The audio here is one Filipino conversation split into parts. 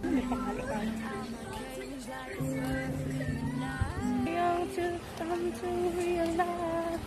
May panghalo ka. Young to come to realize.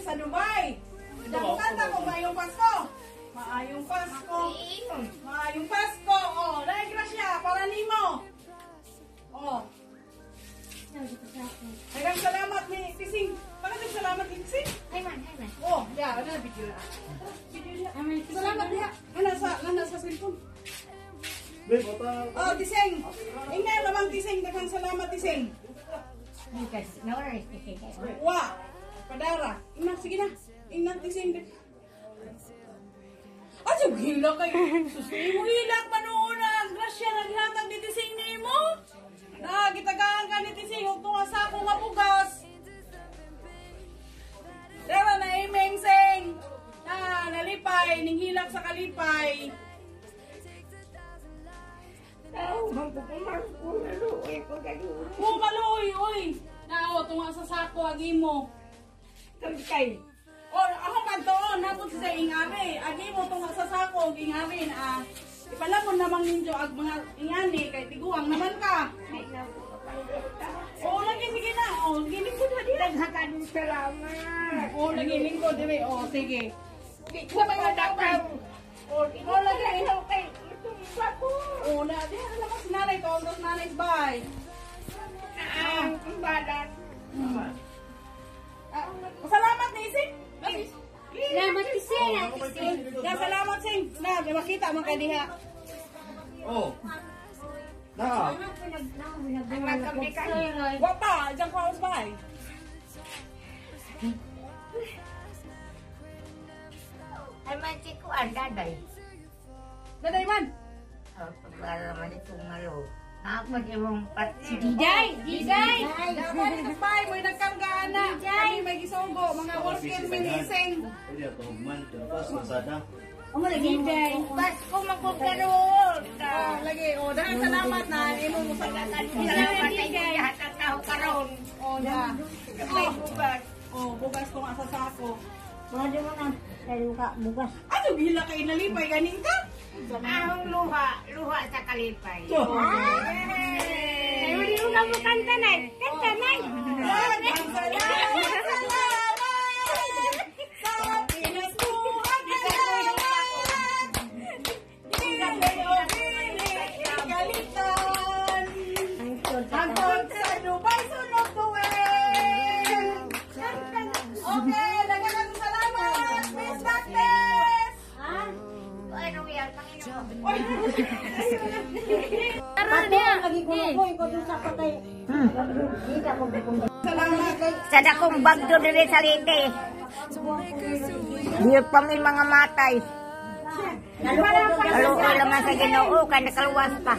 Sa Dubai. Kanta ko maayong Pasko. Maayong Pasko. Maayong Pasko. Oh, dahil grasya para nimo. Oh. Daghang salamat ni Tising. Maraming salamat ni Tising. Ay man. Oh, ya, ana video. Salamat dia. Ana sa cellphone. Oh, Tising. Ingay lamang Tising, daghang salamat Tising. Wah. Padara, inak sige na. Inak Tising. Aja gila kayo. Susi mo hilak manuon na grasya naghatag ni Tising nimo. Na gitagaan ka ni Tising ug tunga sa ako nga bugas. Dara na imeng sing. Nalipay ning hilak sa kalipay. Maluoy, oy. Nao tunga sa sako agi mo. Kay. O ako kantoon napod sa ingari. Agi mo tunga sa sako ug ingari na ipalamon namang ninyo ag mga ingani kay tiguang naman ka. O lagi sige na. O gilingkod na dira. Daghang salamat. O lagi lingkod dire. O sige. Sa mga dapat. O lagi ilaw kay itong bako. O na di alam mo si nanay ko, dos nanay bye. Badan. Salamat ni Ising. Salamat Tising. Ya salamat Sing. Na, makita man kay diha. Oh. Na. Wa pa, diyan ko house bay. Ay man ko andaday. Daday man. Oh, paglara man itong malo. Ako yung pati. Diday. Dapat sa bay mo nagkarga na. Kami may gisonggo mga worker minising. Pwede ako man terpas masada. Ibay. Pasko magkukaroon. Lagi, dahil salamat na. Imo mo sa Salamat sa inyo lahat ang tao karoon. na. May bukas. Bukas kong asa sako. Mga mo na, tayo ka, bukas. Ano, gila kayo nalipay, ganing ka? Ahong luha sa kalipay. Ay, hindi mo ka mo kanta na. Kanta na. Hanggang sa Dubai, sunod tuwing! Okay, nagalang salamat, Miss Bactes! Ano yan, Panginoon? Lagi ko na po, ikaw dun sa patay. Hindi ka Salamat. Sa dakong bagdo diri sa lite. Di pa may mga matay. Kaluoy naman sa Ginoo kay nakaluwas pa.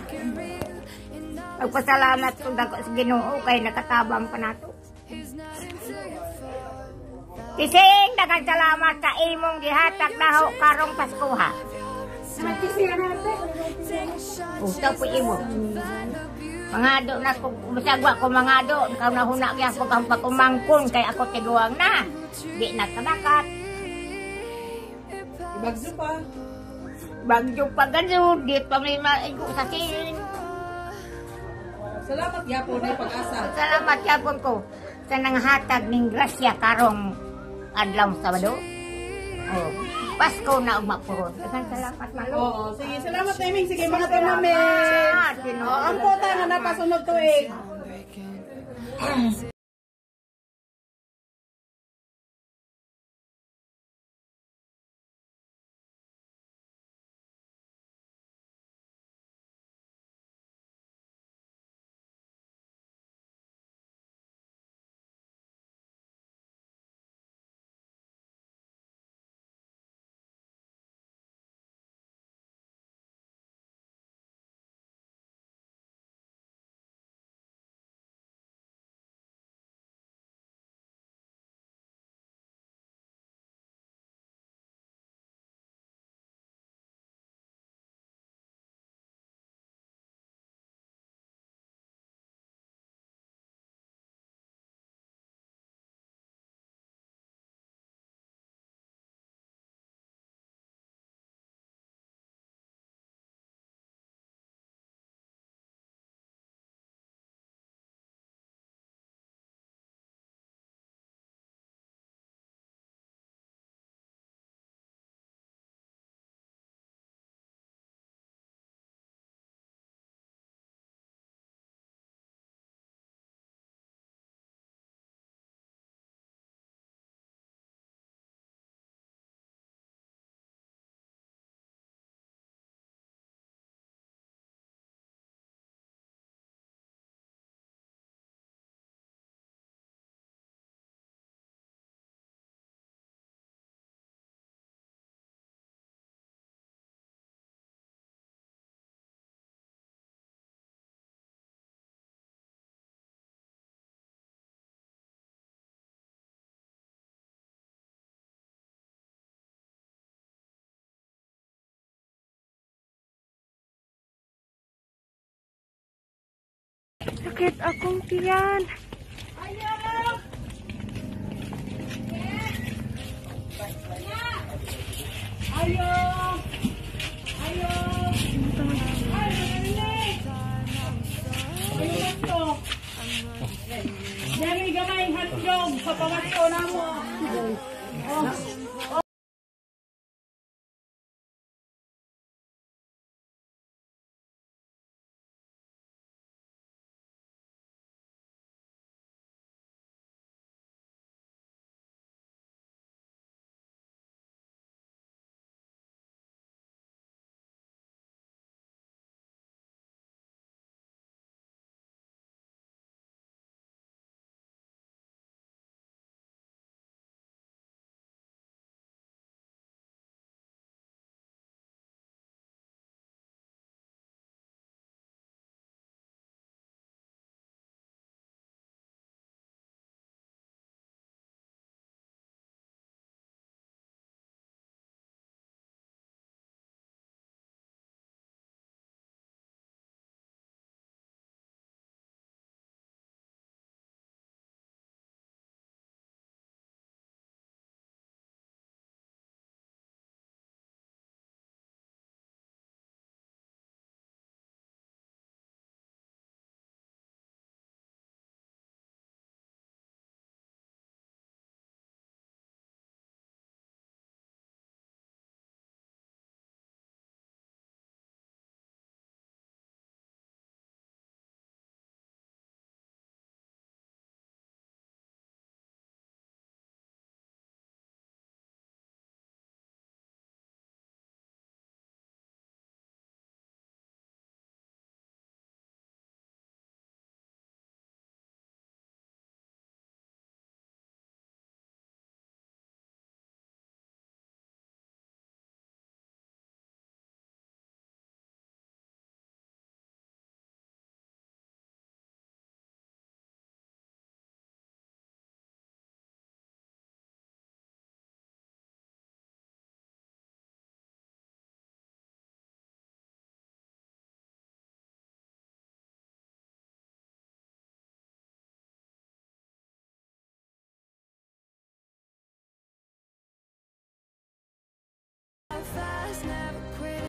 Magpasalamat ko dako sa Ginoo kay nakatabang pa nato. Kising daghang salamat sa imong gihatag daho karong Pasko ha. Usta po imo. Mangado na ko masagwa ko mangado kaw na huna kaya ko kang pagumangkon kay ako tiguang na. Di na kadakat. Ibagso pa. Bagyo pa ganun, di pa may maigo sa silin. Salamat yapon ay pag-asa. Salamat yapon ko sa nanghatag ning grasya karong adlaw Sabado. Oh, Pasko na umapuron. Daghang salamat malo. Oo, sige, salamat naming. Sige, mga tumamin. Ang puta na napasunod tuig. Sakit akong tiyan. Ayo! Ayo! Ayo to. Yan gamay handog sa pamasko na mo. Oh.